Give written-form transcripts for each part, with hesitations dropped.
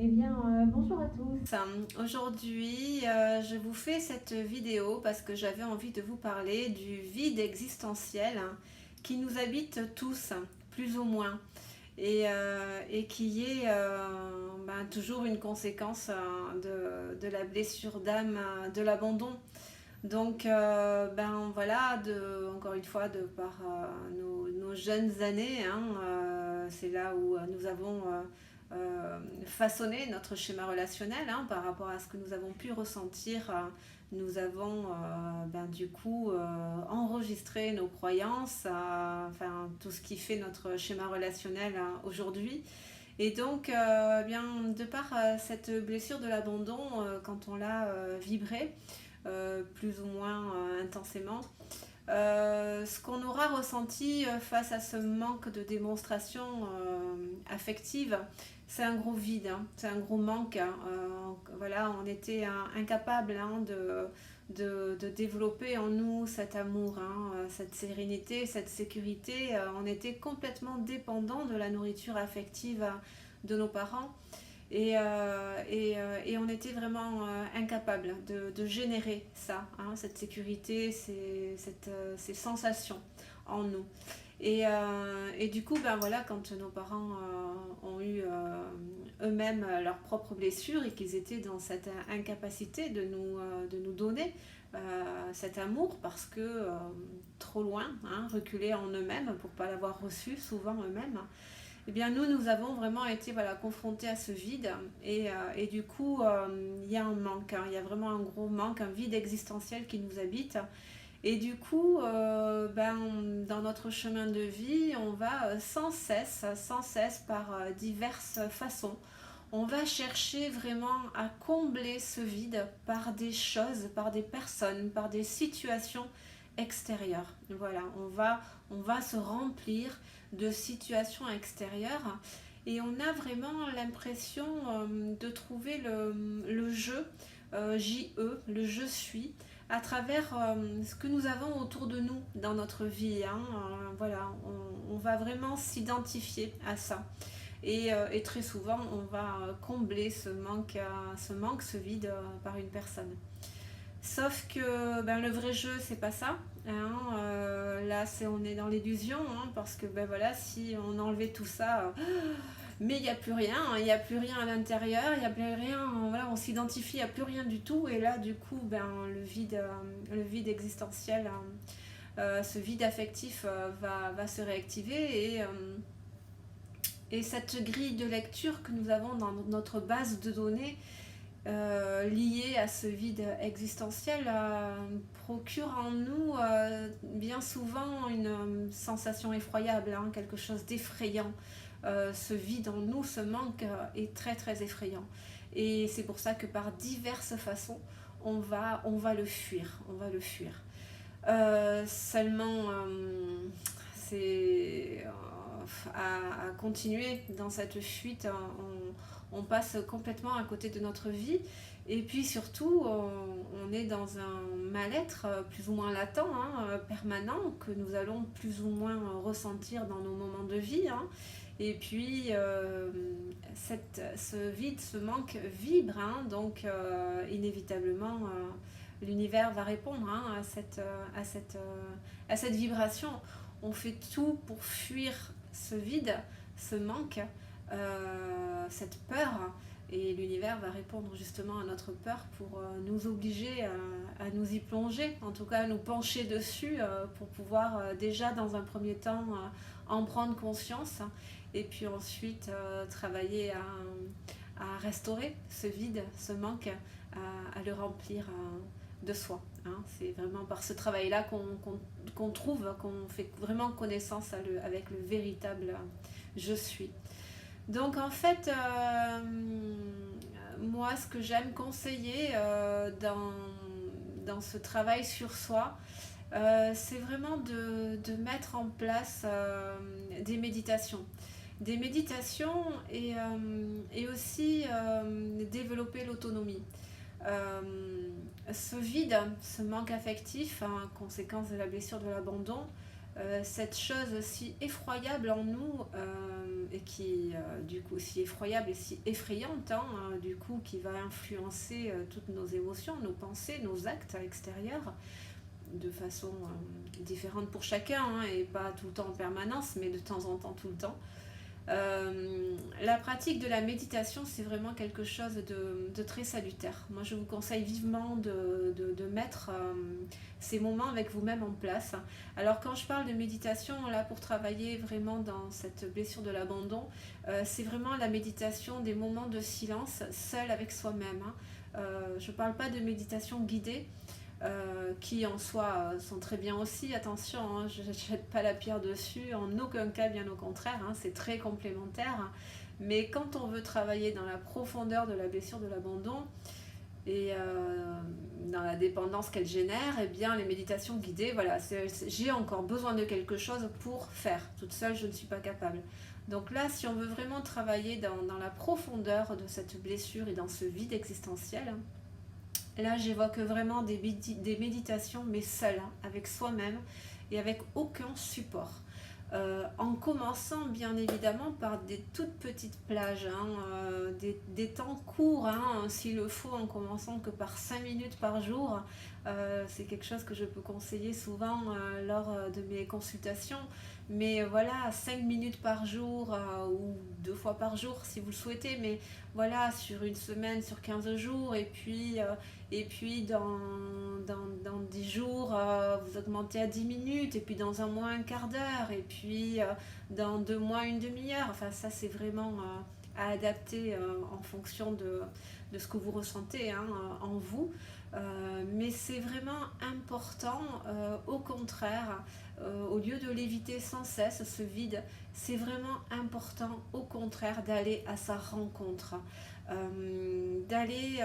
Bonjour à tous. Aujourd'hui, je vous fais cette vidéo parce que j'avais envie de vous parler du vide existentiel qui nous habite tous, plus ou moins, et qui est toujours une conséquence de la blessure d'âme, de l'abandon. Donc, voilà, encore une fois, de par nos jeunes années, c'est là où nous avons façonné notre schéma relationnel par rapport à ce que nous avons pu ressentir. Nous avons du coup enregistré nos croyances, tout ce qui fait notre schéma relationnel aujourd'hui. Et donc, de par cette blessure de l'abandon, quand on l'a vibrée, plus ou moins intensément. Ce qu'on aura ressenti face à ce manque de démonstration affective, c'est un gros vide, c'est un gros manque. Voilà, on était incapable de développer en nous cet amour, cette sérénité, cette sécurité. On était complètement dépendant de la nourriture affective de nos parents. Et on était vraiment incapable de générer ça, cette sécurité, ces sensations en nous. Et du coup, voilà, quand nos parents ont eu eux-mêmes leurs propres blessures et qu'ils étaient dans cette incapacité de nous donner cet amour parce que trop loin, reculés en eux-mêmes pour ne pas l'avoir reçu souvent eux-mêmes, eh bien nous avons vraiment été confrontés à ce vide et du coup il y a un manque, il y a vraiment un gros manque, un vide existentiel qui nous habite. Et du coup, dans notre chemin de vie, on va sans cesse par diverses façons, on va chercher vraiment à combler ce vide par des choses, par des personnes, par des situations extérieures. Voilà, on va se remplir de situations extérieures et on a vraiment l'impression de trouver le jeu, JE, le je suis, à travers ce que nous avons autour de nous dans notre vie. Voilà, on va vraiment s'identifier à ça. Et très souvent, on va combler ce vide par une personne. Sauf que le vrai jeu, c'est pas ça. Là, on est dans l'illusion, parce que voilà, si on enlevait tout ça, mais il n'y a plus rien, il n'y a plus rien à l'intérieur, il n'y a plus rien, voilà, on s'identifie, il n'y a plus rien du tout. Et là, du coup, le vide existentiel, ce vide affectif va se réactiver et cette grille de lecture que nous avons dans notre base de données liée à ce vide existentiel procure en nous bien souvent une sensation effroyable, quelque chose d'effrayant. Ce vide en nous, ce manque est très très effrayant. Et c'est pour ça que par diverses façons, on va le fuir. On va le fuir. Seulement, c'est à continuer dans cette fuite, on passe complètement à côté de notre vie. Et puis surtout, on est dans un mal-être plus ou moins latent, permanent, que nous allons plus ou moins ressentir dans nos moments de vie. Et puis, ce vide, ce manque vibre, donc inévitablement, l'univers va répondre à cette vibration. On fait tout pour fuir ce vide, ce manque, cette peur, et l'univers va répondre justement à notre peur pour nous obliger à nous y plonger, en tout cas à nous pencher dessus pour pouvoir déjà dans un premier temps en prendre conscience et puis ensuite travailler à restaurer ce vide, ce manque, à le remplir de soi. C'est vraiment par ce travail-là qu'on trouve, qu'on fait vraiment connaissance avec le véritable je suis. Donc en fait, moi ce que j'aime conseiller dans ce travail sur soi, c'est vraiment de mettre en place des méditations. Des méditations et aussi développer l'autonomie. Euh, Ce vide, ce manque affectif, conséquence de la blessure de l'abandon, cette chose si effroyable en nous et qui du coup si effroyable et si effrayante hein, du coup qui va influencer toutes nos émotions, nos pensées, nos actes extérieurs de façon différente pour chacun hein, et pas tout le temps en permanence mais de temps en temps tout le temps. La pratique de la méditation, c'est vraiment quelque chose de très salutaire. Moi, je vous conseille vivement de mettre ces moments avec vous-même en place. Alors, quand je parle de méditation, là, pour travailler vraiment dans cette blessure de l'abandon, c'est vraiment la méditation des moments de silence, seul avec soi-même. Hein. Je ne parle pas de méditation guidée, qui en soi sont très bien aussi, attention, hein, je ne jette pas la pierre dessus, en aucun cas, bien au contraire, hein, c'est très complémentaire. Hein. Mais quand on veut travailler dans la profondeur de la blessure de l'abandon et dans la dépendance qu'elle génère, eh bien les méditations guidées, voilà, j'ai encore besoin de quelque chose pour faire. Toute seule, je ne suis pas capable. Donc là, si on veut vraiment travailler dans la profondeur de cette blessure et dans ce vide existentiel, hein, là, j'évoque vraiment des méditations, mais seule, hein, avec soi-même et avec aucun support. En commençant bien évidemment par des toutes petites plages, hein, des temps courts, hein, s'il le faut, en commençant que par 5 minutes par jour. C'est quelque chose que je peux conseiller souvent lors de mes consultations. Mais voilà, 5 minutes par jour ou 2 fois par jour si vous le souhaitez, mais voilà, sur une semaine, sur 15 jours, et puis dans 10 jours, vous augmentez à 10 minutes, et puis dans un mois, un quart d'heure, et puis dans 2 mois, une demi-heure. Enfin, ça, c'est vraiment à adapter en fonction de ce que vous ressentez hein, en vous. Mais c'est vraiment important, au contraire, au lieu de l'éviter sans cesse, ce vide, c'est vraiment important, au contraire, d'aller à sa rencontre, d'aller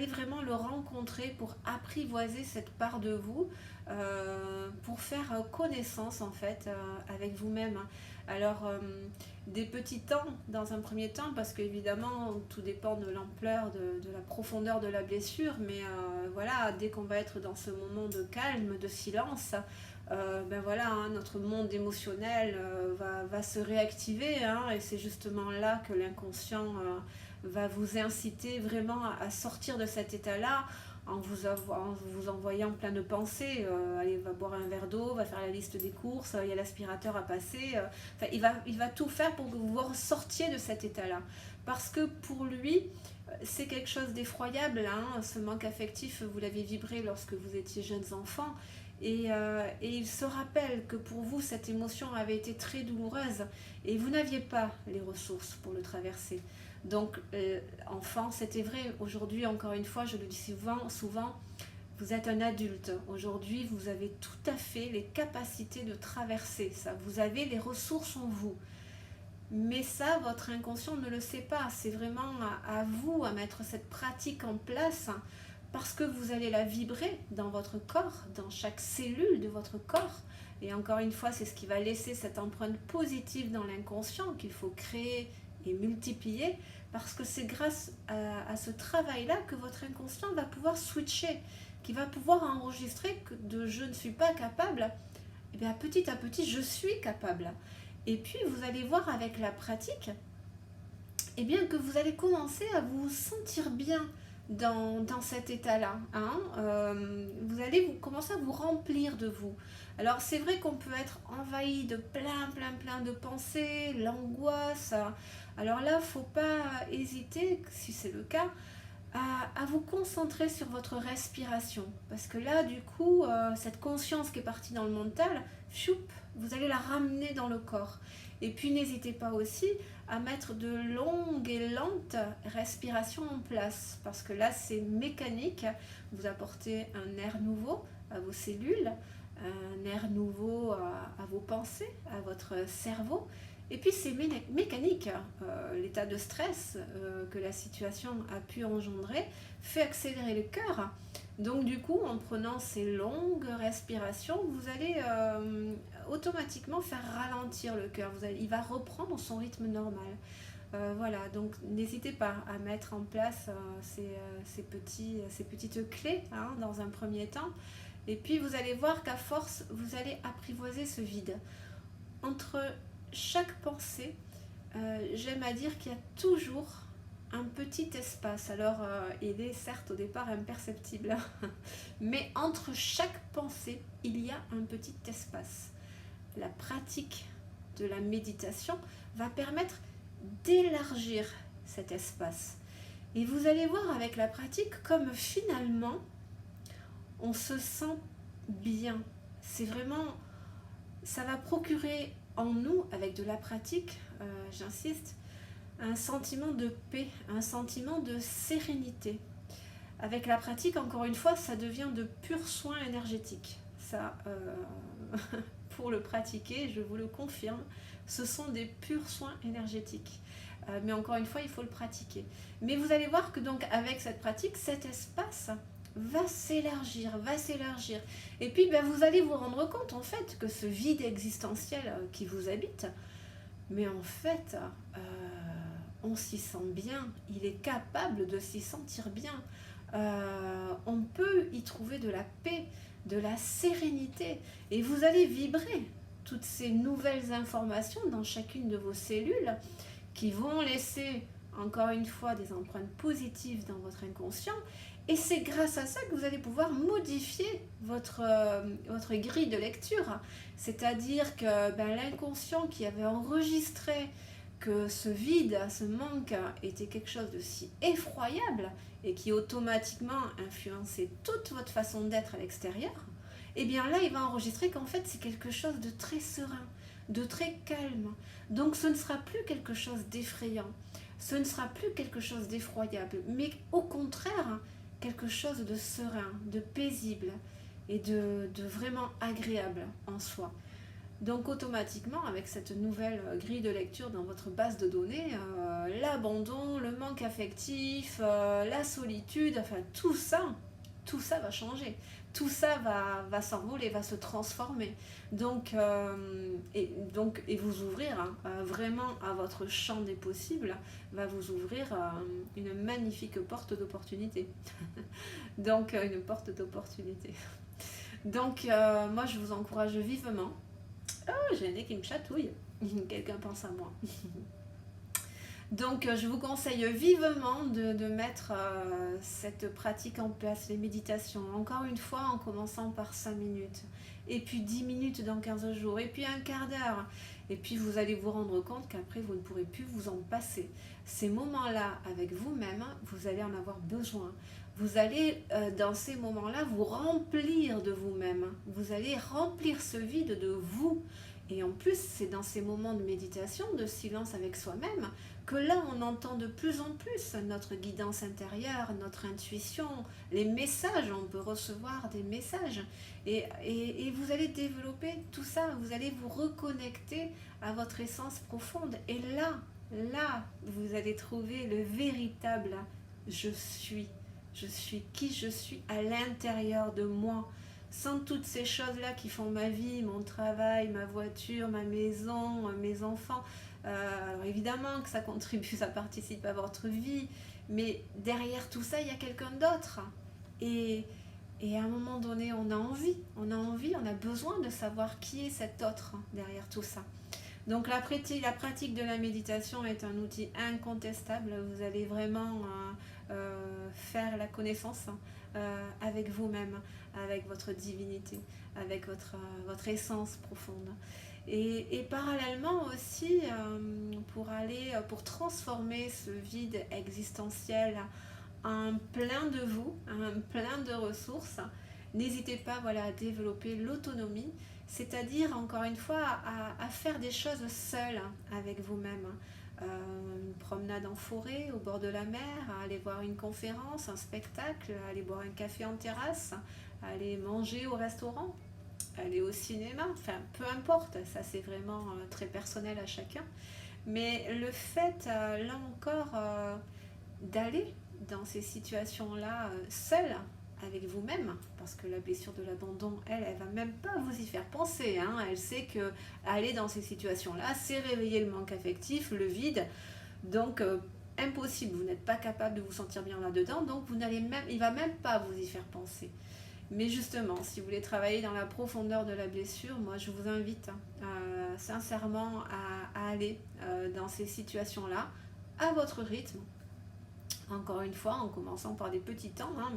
vraiment le rencontrer pour apprivoiser cette part de vous, pour faire connaissance en fait avec vous-même. Alors, des petits temps dans un premier temps, parce qu'évidemment tout dépend de l'ampleur, de la profondeur de la blessure, mais voilà, dès qu'on va être dans ce moment de calme, de silence, ben voilà, hein, notre monde émotionnel va se réactiver, hein, et c'est justement là que l'inconscient va vous inciter vraiment à sortir de cet état-là en vous envoyant plein de pensées. Allez, va boire un verre d'eau, va faire la liste des courses, il y a l'aspirateur à passer. Enfin, il va tout faire pour que vous ressortiez de cet état-là. Parce que pour lui, c'est quelque chose d'effroyable, hein, ce manque affectif, vous l'avez vibré lorsque vous étiez jeunes enfants. Et il se rappelle que pour vous, cette émotion avait été très douloureuse et vous n'aviez pas les ressources pour le traverser. Donc, enfant, c'était vrai. Aujourd'hui, encore une fois, je le dis souvent, vous êtes un adulte. Aujourd'hui, vous avez tout à fait les capacités de traverser ça. Vous avez les ressources en vous. Mais ça, votre inconscient ne le sait pas. C'est vraiment à vous à mettre cette pratique en place parce que vous allez la vibrer dans votre corps, dans chaque cellule de votre corps. Et encore une fois, c'est ce qui va laisser cette empreinte positive dans l'inconscient qu'il faut créer et multiplier, parce que c'est grâce à ce travail-là que votre inconscient va pouvoir switcher, qui va pouvoir enregistrer que de je ne suis pas capable, et bien petit à petit je suis capable. Et puis vous allez voir avec la pratique, et bien que vous allez commencer à vous sentir bien dans cet état-là. Hein. Vous allez commencer à vous remplir de vous. Alors c'est vrai qu'on peut être envahi de plein de pensées, l'angoisse. Alors là, il ne faut pas hésiter, si c'est le cas, à vous concentrer sur votre respiration. Parce que là, du coup, cette conscience qui est partie dans le mental, choup, vous allez la ramener dans le corps. Et puis n'hésitez pas aussi à mettre de longues et lentes respirations en place. Parce que là, c'est mécanique. Vous apportez un air nouveau à vos cellules, un air nouveau à vos pensées, à votre cerveau. Et puis c'est mécanique, l'état de stress que la situation a pu engendrer fait accélérer le cœur. Donc du coup, en prenant ces longues respirations, vous allez automatiquement faire ralentir le cœur. Il va reprendre son rythme normal. Voilà, donc n'hésitez pas à mettre en place ces petites clés hein, dans un premier temps. Et puis vous allez voir qu'à force, vous allez apprivoiser ce vide. Entre chaque pensée, j'aime à dire qu'il y a toujours un petit espace. Alors, il est certes au départ imperceptible, mais entre chaque pensée, il y a un petit espace. La pratique de la méditation va permettre d'élargir cet espace. Et vous allez voir avec la pratique comme finalement, on se sent bien. C'est vraiment, ça va procurer en nous, avec de la pratique, j'insiste, un sentiment de paix, un sentiment de sérénité. Avec la pratique, encore une fois, ça devient de purs soins énergétiques. Ça, pour le pratiquer, je vous le confirme, ce sont des purs soins énergétiques. Mais encore une fois, il faut le pratiquer. Mais vous allez voir que donc avec cette pratique, cet espace va s'élargir, va s'élargir. Et puis vous allez vous rendre compte en fait que ce vide existentiel qui vous habite, mais en fait, on s'y sent bien, il est capable de s'y sentir bien. On peut y trouver de la paix, de la sérénité, et vous allez vibrer toutes ces nouvelles informations dans chacune de vos cellules qui vont laisser, encore une fois, des empreintes positives dans votre inconscient, et c'est grâce à ça que vous allez pouvoir modifier votre grille de lecture. C'est-à-dire que l'inconscient qui avait enregistré que ce vide, ce manque était quelque chose de si effroyable et qui automatiquement influençait toute votre façon d'être à l'extérieur, et bien là, il va enregistrer qu'en fait, c'est quelque chose de très serein, de très calme. Donc ce ne sera plus quelque chose d'effrayant, ce ne sera plus quelque chose d'effroyable, mais au contraire, quelque chose de serein, de paisible et de vraiment agréable en soi. Donc automatiquement, avec cette nouvelle grille de lecture dans votre base de données, l'abandon, le manque affectif, la solitude, enfin tout ça va changer. Tout ça va s'envoler, va se transformer. Donc, et vous ouvrir vraiment à votre champ des possibles, va vous ouvrir une magnifique porte d'opportunité. Donc, une porte d'opportunité. Donc, moi, je vous encourage vivement. Oh, j'ai un nez qui me chatouille. Quelqu'un pense à moi. Donc, je vous conseille vivement de mettre cette pratique en place, les méditations. Encore une fois, en commençant par 5 minutes. Et puis 10 minutes dans 15 jours. Et puis un quart d'heure. Et puis, vous allez vous rendre compte qu'après, vous ne pourrez plus vous en passer. Ces moments-là, avec vous-même, vous allez en avoir besoin. Vous allez, dans ces moments-là, vous remplir de vous-même. Vous allez remplir ce vide de vous. Et en plus, c'est dans ces moments de méditation, de silence avec soi-même, que là, on entend de plus en plus notre guidance intérieure, notre intuition, les messages, on peut recevoir des messages. Et vous allez développer tout ça, vous allez vous reconnecter à votre essence profonde. Et là, vous allez trouver le véritable « je suis ». Je suis qui je suis à l'intérieur de moi, sans toutes ces choses-là qui font ma vie, mon travail, ma voiture, ma maison, mes enfants. Alors évidemment que ça contribue, ça participe à votre vie, mais derrière tout ça, il y a quelqu'un d'autre. Et à un moment donné, on a envie, on a besoin de savoir qui est cet autre derrière tout ça. Donc la pratique de la méditation est un outil incontestable. Vous allez vraiment faire la connaissance avec vous-même, avec votre divinité, avec votre essence profonde. Et parallèlement aussi, pour transformer ce vide existentiel en plein de vous, en plein de ressources, n'hésitez pas à développer l'autonomie, c'est-à-dire, encore une fois, à faire des choses seules avec vous-même. Une promenade en forêt, au bord de la mer, à aller voir une conférence, un spectacle, à aller boire un café en terrasse, à aller manger au restaurant, aller au cinéma, enfin peu importe, ça c'est vraiment très personnel à chacun. Mais le fait, là encore, d'aller dans ces situations-là seul, avec vous-même, parce que la blessure de l'abandon, elle va même pas vous y faire penser, hein. Elle sait que aller dans ces situations-là, c'est réveiller le manque affectif, le vide, donc impossible, vous n'êtes pas capable de vous sentir bien là-dedans, donc il va même pas vous y faire penser. Mais justement, si vous voulez travailler dans la profondeur de la blessure, moi je vous invite sincèrement à aller dans ces situations-là à votre rythme. Encore une fois, en commençant par des petits temps, hein,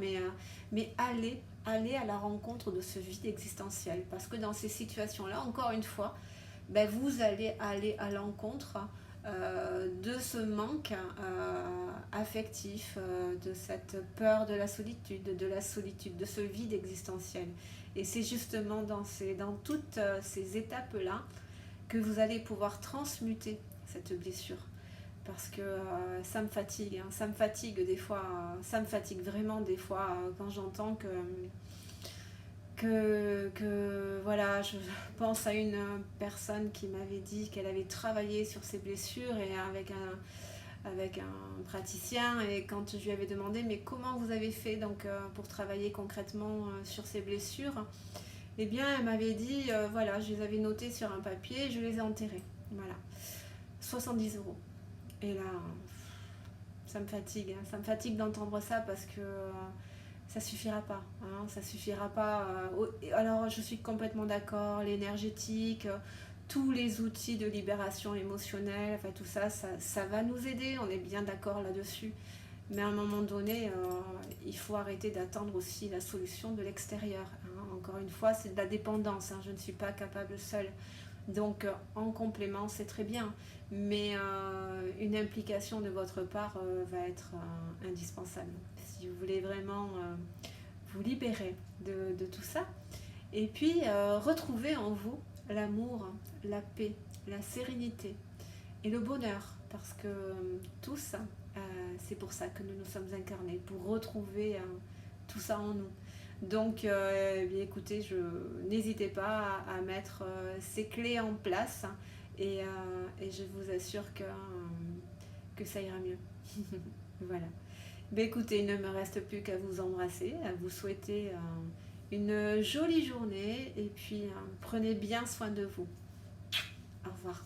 mais allez à la rencontre de ce vide existentiel. Parce que dans ces situations-là, encore une fois, ben, vous allez aller à l'encontre de ce manque affectif, de cette peur de la solitude, de ce vide existentiel. Et c'est justement dans toutes ces étapes-là que vous allez pouvoir transmuter cette blessure. Parce que ça me fatigue, hein, ça me fatigue des fois, ça me fatigue vraiment des fois quand j'entends que voilà, je pense à une personne qui m'avait dit qu'elle avait travaillé sur ses blessures et avec un praticien, et quand je lui avais demandé mais comment vous avez fait donc pour travailler concrètement sur ces blessures, eh bien elle m'avait dit voilà, je les avais notées sur un papier, je les ai enterrées, voilà, 70 euros. Et là ça me fatigue d'entendre ça parce que ça suffira pas, hein, ça suffira pas. Alors je suis complètement d'accord, l'énergétique, tous les outils de libération émotionnelle, enfin tout ça, ça va nous aider, on est bien d'accord là-dessus. Mais à un moment donné, il faut arrêter d'attendre aussi la solution de l'extérieur, hein. Encore une fois, c'est de la dépendance, hein, je ne suis pas capable seule. Donc en complément, c'est très bien, mais une implication de votre part va être indispensable. Si vous voulez vraiment vous libérer de tout ça, et puis retrouver en vous l'amour, la paix, la sérénité et le bonheur, parce que tous, c'est pour ça que nous nous sommes incarnés, pour retrouver tout ça en nous. Donc, bien écoutez, n'hésitez pas à mettre ces clés en place, et je vous assure que ça ira mieux. Voilà. Ben écoutez, il ne me reste plus qu'à vous embrasser, à vous souhaiter une jolie journée, et puis prenez bien soin de vous. Au revoir.